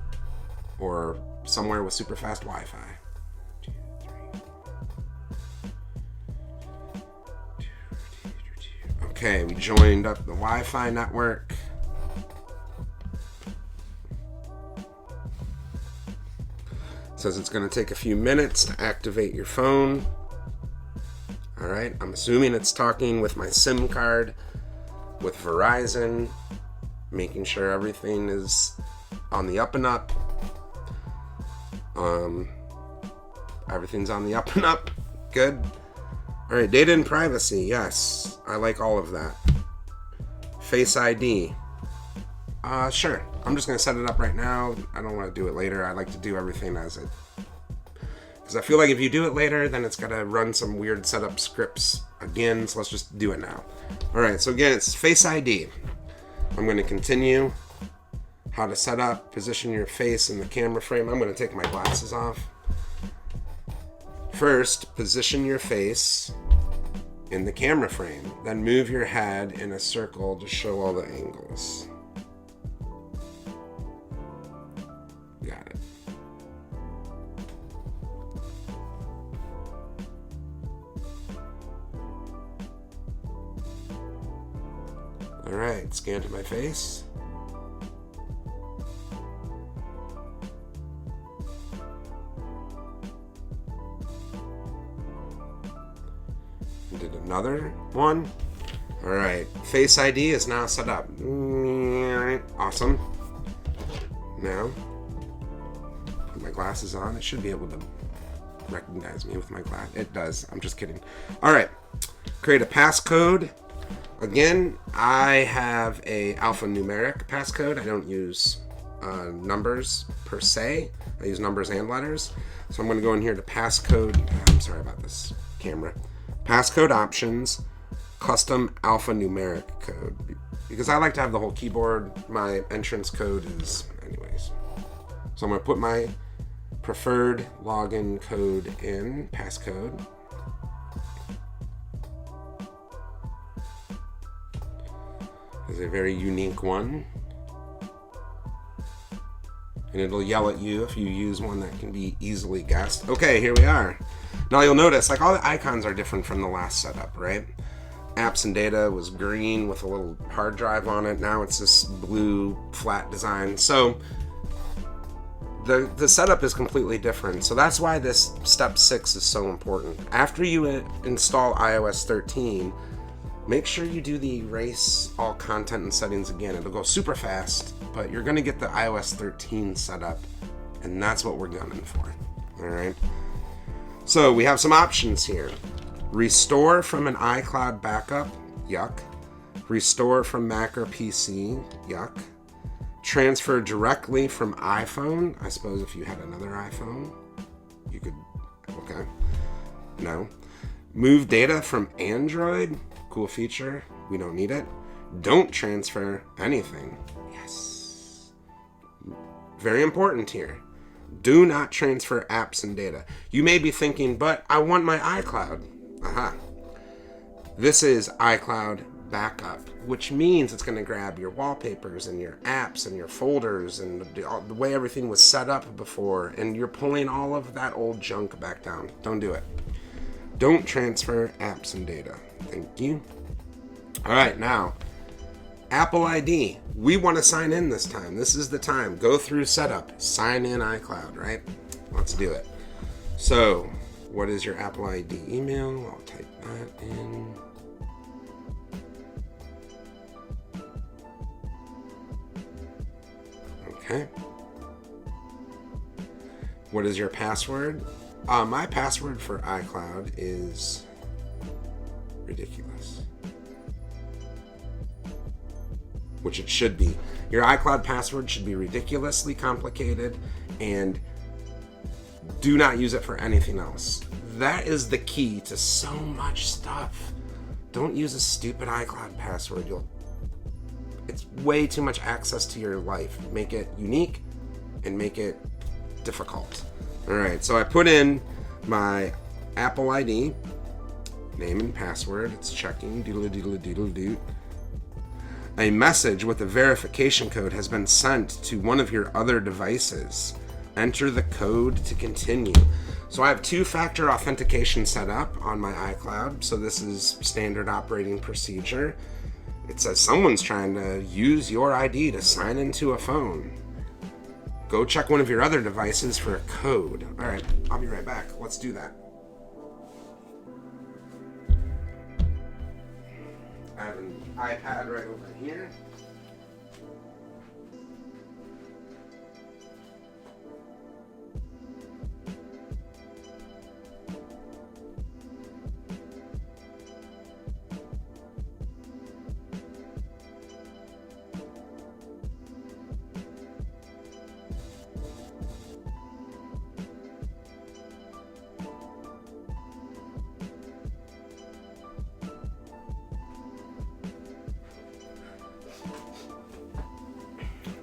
or somewhere with super fast Wi-Fi. 2, 3. Okay, we joined up the Wi-Fi network. It says it's going to take a few minutes to activate your phone. All right, I'm assuming it's talking with my SIM card with Verizon, making sure everything is on the up and up. Everything's on the up and up. Good. All right, data and privacy. Yes, I like all of that. Face ID. Sure. I'm just going to set it up right now. I don't want to do it later. I like to do everything as it... Because I feel like if you do it later, then it's got to run some weird setup scripts again. So let's just do it now. All right. So again, it's Face ID. I'm going to continue. How to set up, position your face in the camera frame. I'm going to take my glasses off. First, position your face in the camera frame. Then move your head in a circle to show all the angles. Got it. All right, scan to my face. Did another one. All right, Face ID is now set up. Awesome. Now, put my glasses on. It should be able to recognize me with my glass. It does. I'm just kidding. All right, create a passcode. Again, I have a alphanumeric passcode. I don't use numbers per se. I use numbers and letters. So I'm going to go in here to passcode. I'm sorry about this camera. Passcode options, custom alphanumeric code. Because I like to have the whole keyboard. My entrance code is, anyways. So I'm going to put my preferred login code in, passcode. It's a very unique one. And it'll yell at you if you use one that can be easily guessed. Okay, here we are. Now you'll notice, like, all the icons are different from the last setup, right? Apps and data was green with a little hard drive on it. Now it's this blue flat design. So the setup is completely different. So that's why this step 6 is so important. After you install iOS 13, make sure you do the erase all content and settings again. It'll go super fast, but you're gonna get the iOS 13 set up, and that's what we're gunning for, all right? So we have some options here. Restore from an iCloud backup, yuck. Restore from Mac or PC, yuck. Transfer directly from iPhone. I suppose if you had another iPhone, you could, okay. No. Move data from Android, cool feature, we don't need it. Don't transfer anything, yes. Very important here. Do not transfer apps and data. You may be thinking, but I want my iCloud. Aha. This is iCloud backup, which means it's going to grab your wallpapers and your apps and your folders and the way everything was set up before, and you're pulling all of that old junk back down. Don't do it. Don't transfer apps and data. Thank you. All right, now, Apple ID. We want to sign in this time. This is the time. Go through setup. Sign in iCloud, right? Let's do it. So, what is your Apple ID email? I'll type that in. Okay. What is your password? My password for iCloud is ridiculous. Which it should be. Your iCloud password should be ridiculously complicated, and do not use it for anything else. That is the key to so much stuff. Don't use a stupid iCloud password. It's way too much access to your life. Make it unique and make it difficult. All right, so I put in my Apple ID, name and password. It's checking. Doodle-doodle-doodle-doot. A message with a verification code has been sent to one of your other devices. Enter the code to continue. So I have two-factor authentication set up on my iCloud. So this is standard operating procedure. It says someone's trying to use your ID to sign into a phone. Go check one of your other devices for a code. All right, I'll be right back. Let's do that. I have an iPad right over here.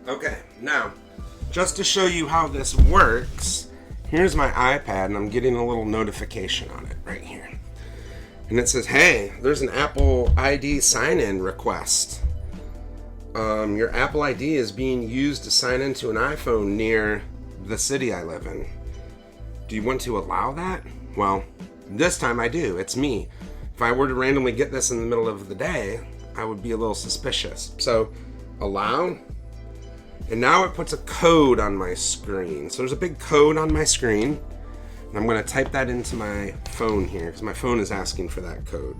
Okay, now, just to show you how this works, Here's my iPad, and I'm getting a little notification on it right here. And it says, hey, there's an Apple ID sign-in request. Your Apple ID is being used to sign into an iPhone near the city I live in. Do you want to allow that? Well, this time I do. It's me. If I were to randomly get this in the middle of the day, I would be a little suspicious. So, allow. And now it puts a code on my screen. So there's a big code on my screen. And I'm going to type that into my phone here because my phone is asking for that code.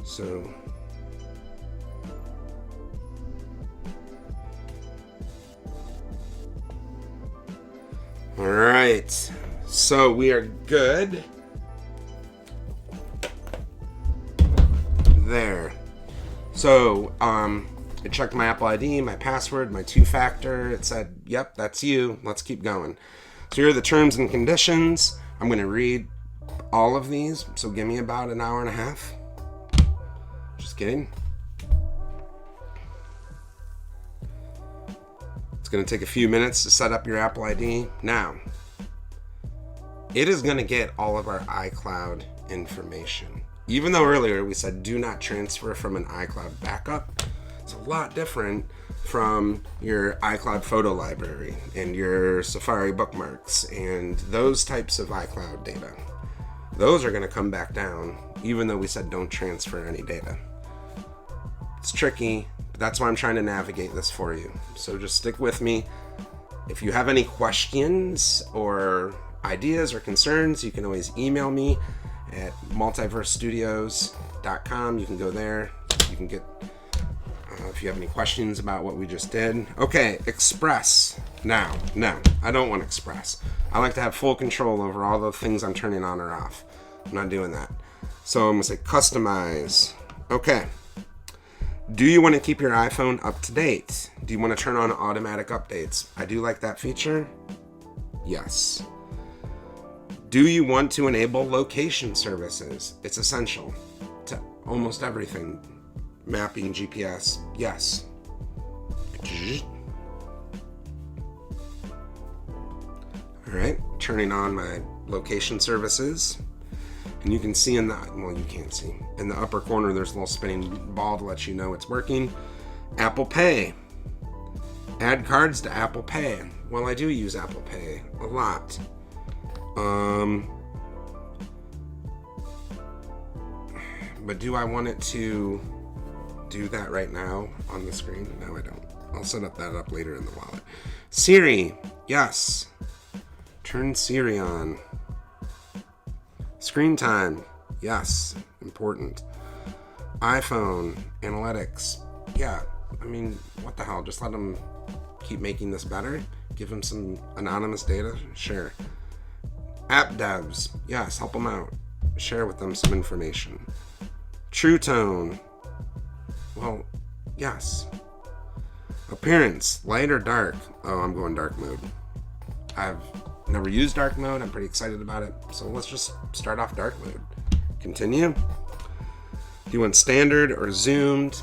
So, all right. So we are good. There. So, it checked my Apple ID, my password, my two-factor. It said, yep, that's you. Let's keep going. So here are the terms and conditions. I'm going to read all of these. So give me about an hour and a half. Just kidding. It's going to take a few minutes to set up your Apple ID. Now, it is going to get all of our iCloud information. Even though earlier we said do not transfer from an iCloud backup, it's a lot different from your iCloud photo library and your Safari bookmarks and those types of iCloud data. Those are going to come back down, even though we said don't transfer any data. It's tricky, but that's why I'm trying to navigate this for you. So just stick with me. If you have any questions or ideas or concerns, you can always email me at multiversestudios.com. You can go there. You can get if you have any questions about what we just did. Okay, Express. No, I don't want Express. I like to have full control over all the things I'm turning on or off. I'm not doing that. So I'm going to say Customize. Okay. Do you want to keep your iPhone up to date? Do you want to turn on automatic updates? I do like that feature. Yes. Do you want to enable location services? It's essential to almost everything. Mapping, GPS, yes. All right, turning on my location services. And you can see in the, well, you can't see. In the upper corner, there's a little spinning ball to let you know it's working. Apple Pay. Add cards to Apple Pay. Well, I do use Apple Pay a lot. But do I want it to do that right now on the screen? No, I don't. I'll set that up later in the wallet. Siri, yes. Turn Siri on. Screen time, yes. Important. iPhone, analytics, yeah. I mean, what the hell? Just let them keep making this better? Give them some anonymous data? Sure. App devs, yes, help them out. Share with them some information. True Tone, well, yes. Appearance, light or dark? Oh, I'm going dark mode. I've never used dark mode. I'm pretty excited about it. So let's just start off dark mode. Continue. Do you want standard or zoomed?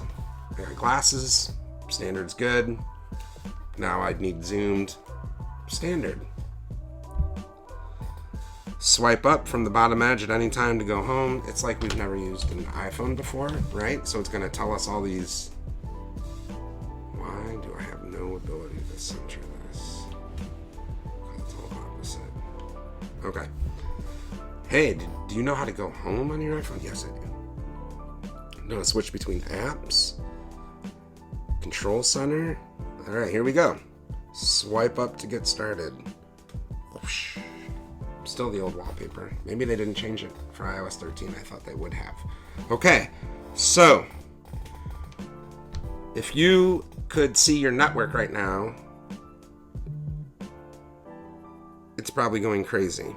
I got glasses. Standard's good. Now I'd need zoomed. Standard. Swipe up from the bottom edge at any time to go home. It's like we've never used an iPhone before, right? So it's going to tell us all these. Why do I have no ability to center this? It's all opposite. Okay. Hey, do you know how to go home on your iPhone? Yes, I do. I'm going to switch between apps. Control center. All right, here we go. Swipe up to get started. Whoosh. Still the old wallpaper. Maybe they didn't change it for iOS 13. I thought they would have. Okay, so if you could see your network right now, it's probably going crazy.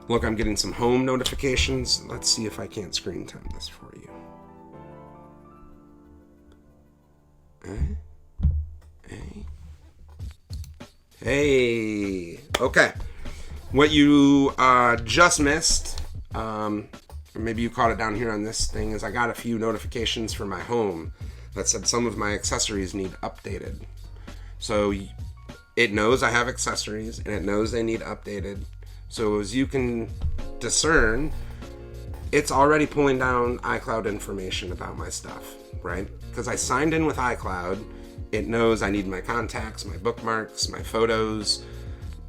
Look, I'm getting some home notifications. Let's see if I can't screen time this for you. Hey. Okay. What you just missed, or maybe you caught it down here on this thing, is I got a few notifications for my home that said some of my accessories need updated. So it knows I have accessories, and it knows they need updated. So as you can discern, it's already pulling down iCloud information about my stuff, right? Because I signed in with iCloud. It knows I need my contacts, my bookmarks, my photos,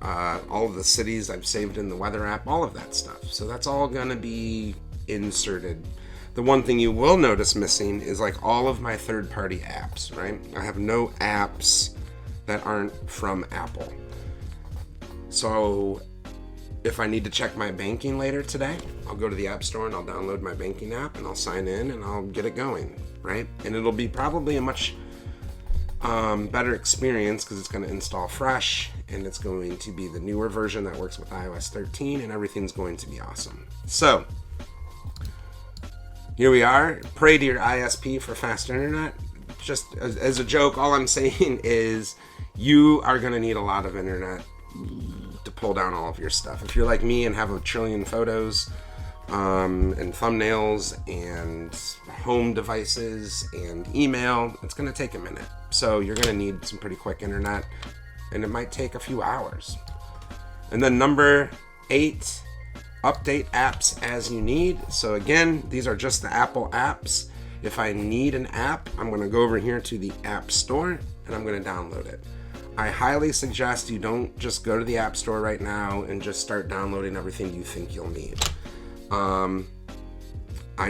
all of the cities I've saved in the weather app, all of that stuff. So that's all going to be inserted. The one thing you will notice missing is like all of my third-party apps, right? I have no apps that aren't from Apple. So if I need to check my banking later today, I'll go to the App Store and I'll download my banking app and I'll sign in and I'll get it going, right? And it'll be probably a much better experience because it's going to install fresh and it's going to be the newer version that works with iOS 13 and everything's going to be awesome. So here we are. Pray to your ISP for faster internet. Just as a joke, all I'm saying is you are going to need a lot of internet to pull down all of your stuff. If you're like me and have a trillion photos and thumbnails and home devices and email, it's going to take a minute. So you're going to need some pretty quick internet, and it might take a few hours. And then number 8, update apps as you need. So again, these are just the Apple apps. If I need an app, I'm going to go over here to the App Store and I'm going to download it. I highly suggest you don't just go to the App Store right now and just start downloading everything you think you'll need. I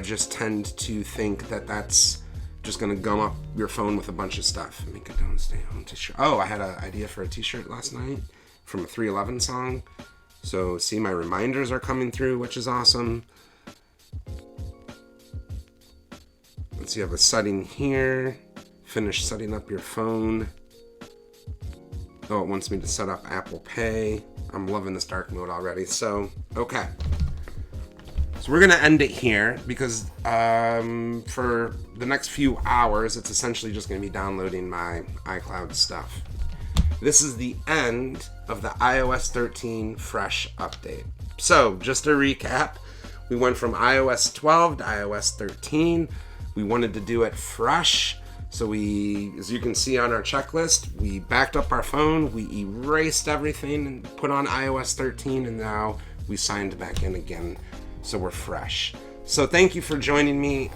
just tend to think that that's just going to gum up your phone with a bunch of stuff. Make it don't stay home t-shirt. Oh, I had an idea for a t-shirt last night from a 311 song. So see, my reminders are coming through, which is awesome. Let's see, I have a setting here. Finish setting up your phone. Oh, it wants me to set up Apple Pay. I'm loving this dark mode already. So, okay. So we're going to end it here because for the next few hours, it's essentially just going to be downloading my iCloud stuff. This is the end of the iOS 13 fresh update. So, just to recap, we went from iOS 12 to iOS 13. We wanted to do it fresh. So we, as you can see on our checklist, we backed up our phone, we erased everything and put on iOS 13, and now we signed back in again. So we're fresh. So thank you for joining me.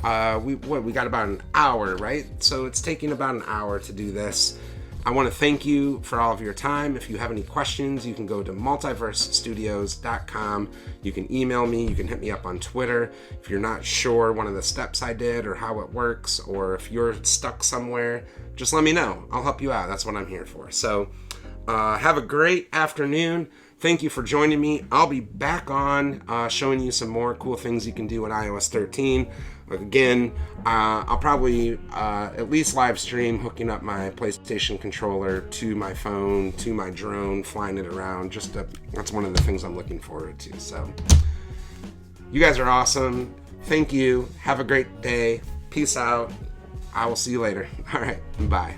We got about an hour, right? So it's taking about an hour to do this. I want to thank you for all of your time. If you have any questions, you can go to multiversestudios.com. You can email me. You can hit me up on Twitter. If you're not sure one of the steps I did or how it works, or if you're stuck somewhere, just let me know. I'll help you out. That's what I'm here for. So have a great afternoon. Thank you for joining me. I'll be back on showing you some more cool things you can do in iOS 13. Again, I'll probably at least live stream hooking up my PlayStation controller to my phone, to my drone, flying it around. That's one of the things I'm looking forward to. So, you guys are awesome. Thank you. Have a great day. Peace out. I will see you later. All right. Bye.